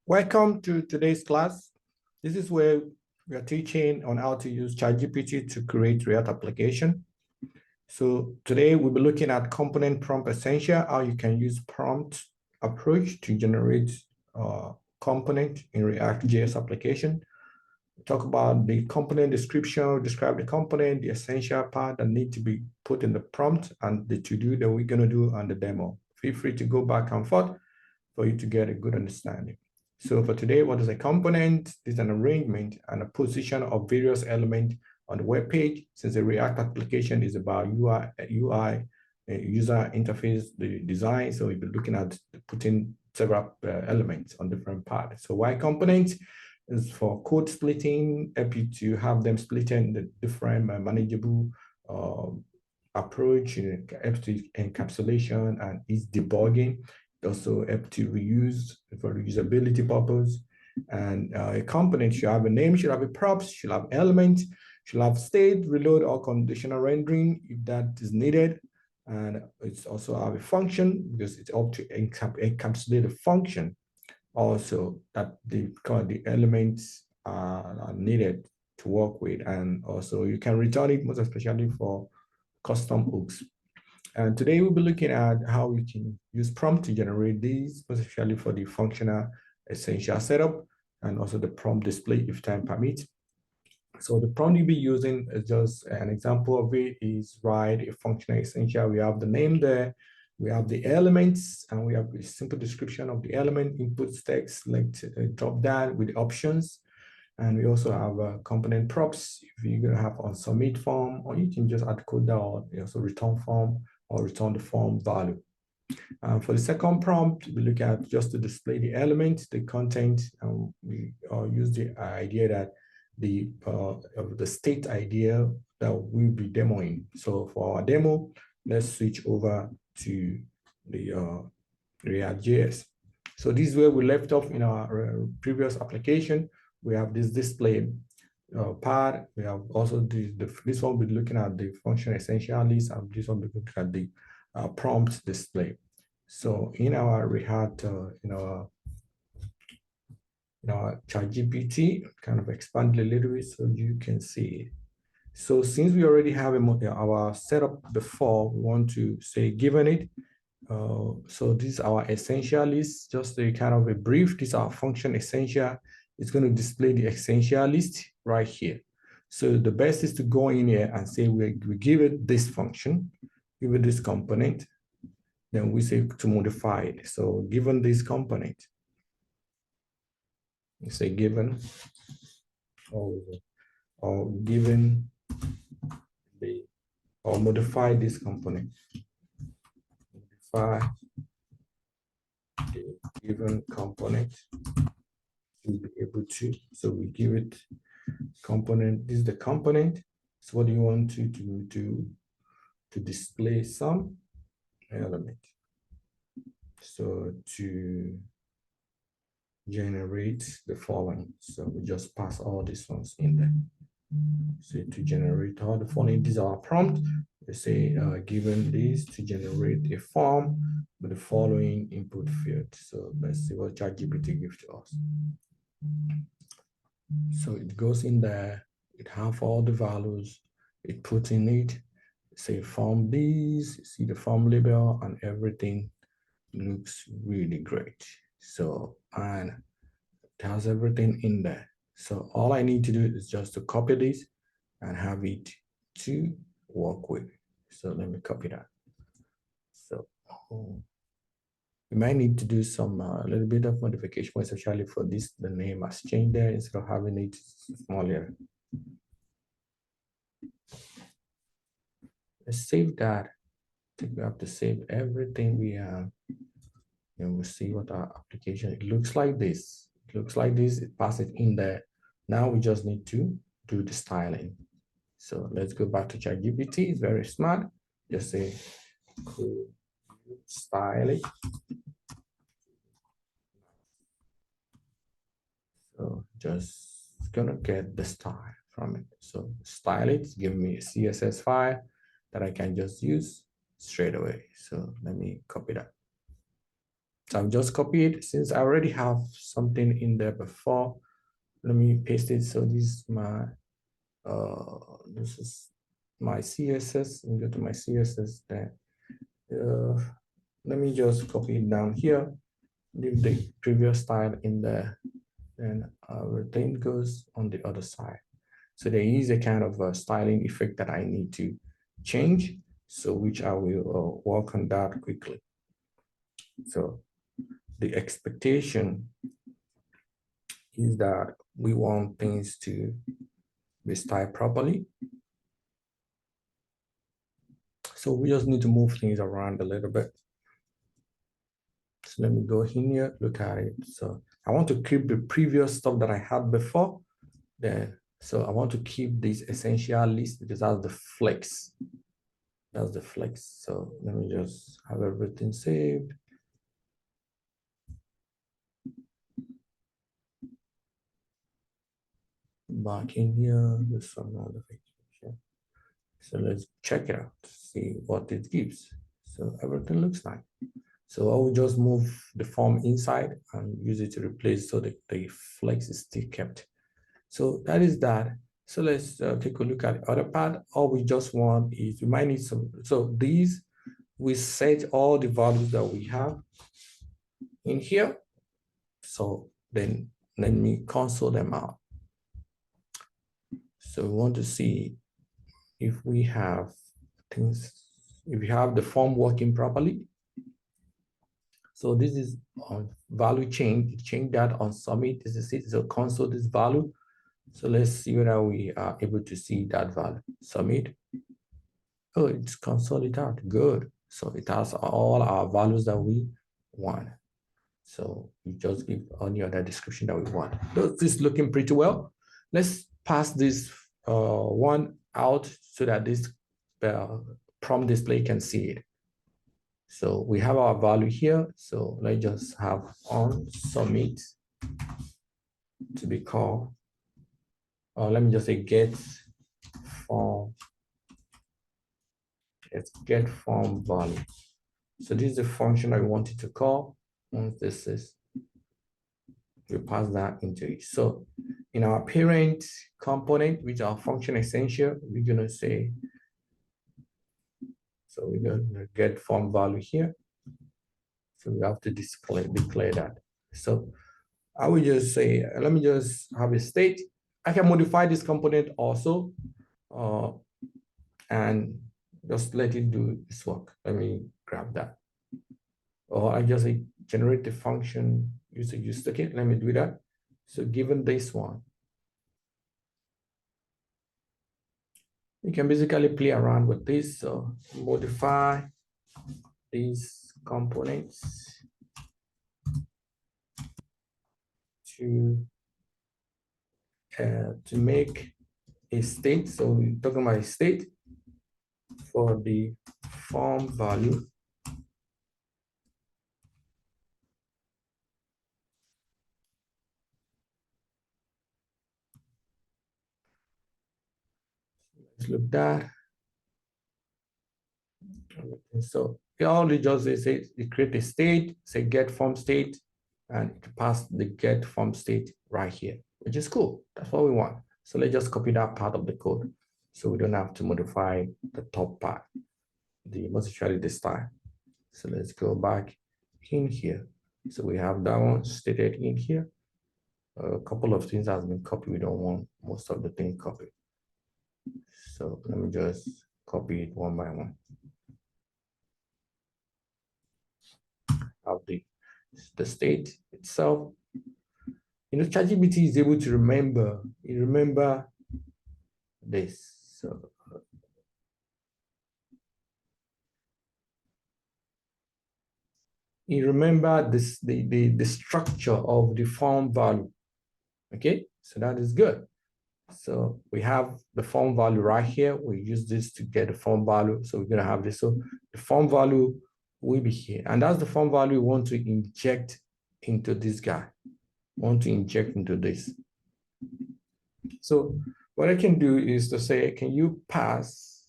Welcome to today's class. This is where we are teaching on how to use ChatGPT to create React application. So today we'll be looking at component prompt essential, how you can use prompt approach to generate component in ReactJS application. We'll talk about the component description, describe the component, the essential part that need to be put in the prompt, and the to-do that we're going to do on the demo. Feel free to go back and forth for you to get a good understanding. So for today, what is a component? It's an arrangement and a position of various elements on the web page. Since the React application is about UI user interface, the design, so we'll be looking at putting several elements on different parts. So why components is for code splitting, help you to have them split in the different manageable approach, helps to encapsulation and ease debugging. Also help to reuse for reusability purpose. And a component should have a name, should have a props, should have elements, should have state, reload, or conditional rendering if that is needed. And it's also have a function because it's up to encapsulate a function also that the elements are needed to work with. And also you can return it most especially for custom hooks. And today we'll be looking at how we can use prompt to generate these, especially for the functional essential setup and also the prompt display if time permits. So the prompt you'll be using is just an example of it is write a functional essential. We have the name there, we have the elements, and we have a simple description of the element, input text, select drop down with the options. And we also have component props if you're going to have on submit form, or you can just add code down, also return form or return the form value. For the second prompt, we look at just to display the element, the content, and we use the idea that the state idea that we'll be demoing. So for our demo, let's switch over to the ReactJS. So this is where we left off in our previous application. We have this display part. We have also this one we're looking at the function essential list, and this one we're looking at the prompt display. So in our React, in our ChatGPT, kind of expand a little bit so you can see it. So since we already have our setup before, we want to say given it. So this is our essential list, just a kind of a brief. This is our function essential. It's going to display the essential list right here. So the best is to go in here and say we give it this function, give it this component, then we say to modify it. So given this component, you say given or given the or modify this component. Modify the given component to be able to. So we give it component. This is the component. So what do you want to do to display some element? So to generate the following. So we just pass all these ones in there. So to generate all the following, these are our prompt. We say given this to generate a form with the following input field. So let's see what ChatGPT gives to us. So it goes in there, it have all the values, it puts in it, say form these, see the form label and everything looks really great. So, and it has everything in there. So all I need to do is just to copy this and have it to work with. So let me copy that. So we might need to do some a little bit of modification, especially for this, the name has changed there instead of having it smaller. Let's save that. I think we have to save everything we have. And we'll see what our application, it looks like this. It looks like this, it passes in there. Now we just need to do the styling. So let's go back to ChatGPT. It's very smart. Just say, cool, style it. So just gonna get the style from it. So style it, give me a CSS file that I can just use straight away. So let me copy that. So I've just copied it. Since I already have something in there before, let me paste it. So this is my CSS. Let me go to my CSS there. Let me just copy it down here, leave the previous style in there, and everything goes on the other side. So there is a kind of a styling effect that I need to change, so which I will work on that quickly. So the expectation is that we want things to be styled properly. So we just need to move things around a little bit. So let me go in here, look at it. So I want to keep the previous stuff that I had before there. So I want to keep this essential list because that's the flex. That's the flex. So let me just have everything saved. Back in here, there's some other picture. So let's check it out, see what it gives. So everything looks nice. So I will just move the form inside and use it to replace so that the flex is still kept. So that is that. So let's take a look at the other part. All we just want is we might need some. So these, we set all the values that we have in here. So then let me console them out. So we want to see if we have things, if we have the form working properly. So this is on value change, change that on submit. This is it. So console this value. So let's see whether we are able to see that value. Submit. Oh, it's console it out. Good. So it has all our values that we want. So we just give any other description that we want. This is looking pretty well. Let's pass this one out so that this prompt display can see it. So we have our value here. So let's just have on submit to be called. Let me just say get form. Let's get form value. So this is the function I wanted to call. Once this is, we pass that into it. So in our parent component, which are function essential, we're gonna say, so we're gonna get form value here. So we have to declare that. So I will just say, let me just have a state. I can modify this component also, and just let it do this work. Let me grab that. Or I just say generate the function use. Okay, let me do that. So given this one, you can basically play around with this. So modify these components to make a state. So we're talking about a state for the form value. Let's look at that. So all it does is it create a state, say get form state, and it pass the get form state right here, which is cool. That's what we want. So let's just copy that part of the code so we don't have to modify the top part, the most especially this time. So let's go back in here. So we have that one stated in here. A couple of things has been copied. We don't want most of the thing copied. So let me just copy it one by one. Of the state itself. You know, ChatGPT is able to remember this. So you remember this the structure of the form value. Okay, so that is good. So we have the form value right here. We use this to get the form value. So we're gonna have this. So the form value will be here, and that's the form value we want to inject into this guy. Want to inject into this. So what I can do is to say, can you pass?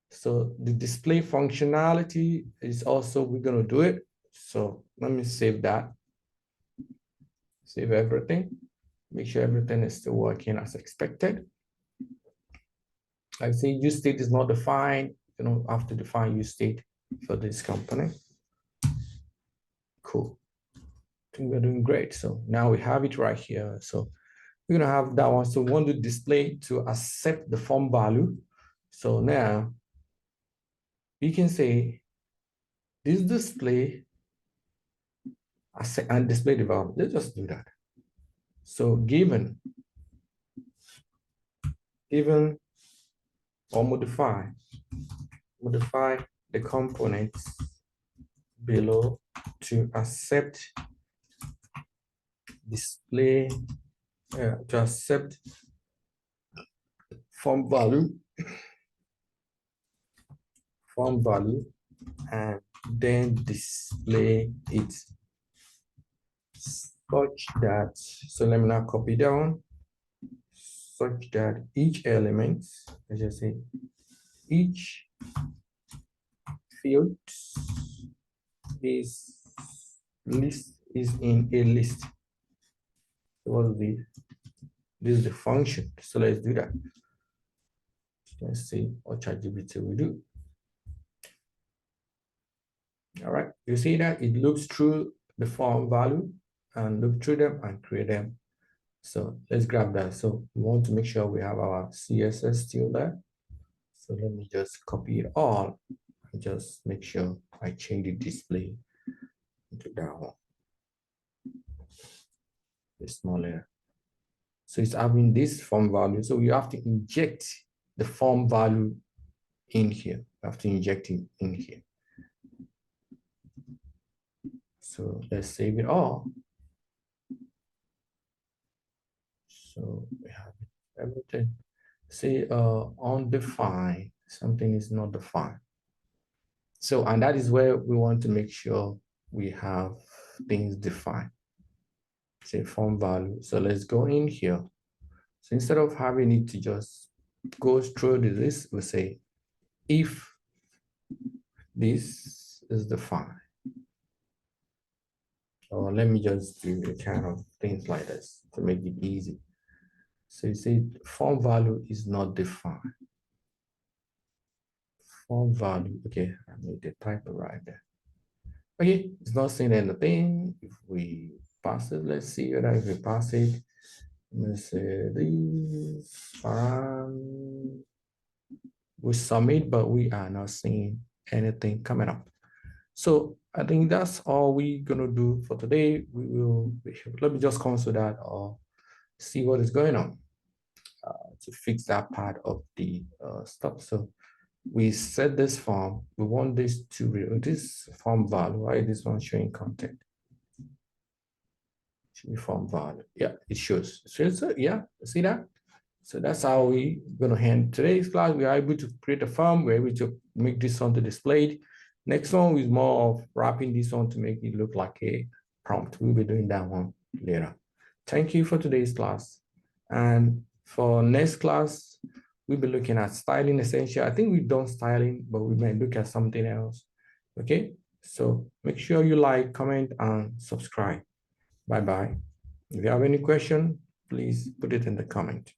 So the display functionality is also, we're going to do it. So let me save that. Save everything. Make sure everything is still working as expected. I say use state is not defined. You don't have to define use state for this company. Cool. I think we're doing great. So now we have it right here. So we're gonna have that one. So we want to display to accept the form value. So now you can say this display and display the value. Let's just do that. So given or modify the components below to accept display to accept form value and then display it such that, so let me now copy down, such that each element, let's just say each field is in a list. So what is this? This is the function. So let's do that. Let's see what ChatGPT will do. All right, you see that it looks through the form value and look through them and create them. So let's grab that. So we want to make sure we have our CSS still there. So let me just copy it all and just make sure I change the display into that one. The smaller. So it's having this form value. So you have to inject the form value in here. You have to inject it in here. So let's save it all. So we have everything. Say undefined, something is not defined. So, and that is where we want to make sure we have things defined. Say form value. So let's go in here. So instead of having it to just go through this, we say if this is defined. Or let me just do a kind of things like this to make it easy. So you say form value is not defined. Form value, okay, I made the typo right there. Okay, it's not saying anything. If we pass it, let's see whether if we pass it, let's say this, we submit, but we are not seeing anything coming up. So I think that's all we're gonna do for today. Let me just console that or see what is going on to fix that part of the stuff. So we set this form, we want this to this form value, right? This one showing content. Should be form value. Yeah, it shows. So yeah, see that? So that's how we gonna end today's class. We are able to create a form, we're able to make this on to displayed. Next one is more of wrapping this on to make it look like a prompt. We'll be doing that one later. Thank you for today's class. And for next class, we'll be looking at styling essential. I think we've done styling, but we might look at something else. Okay, so make sure you like, comment, and subscribe. Bye-bye. If you have any question, please put it in the comment.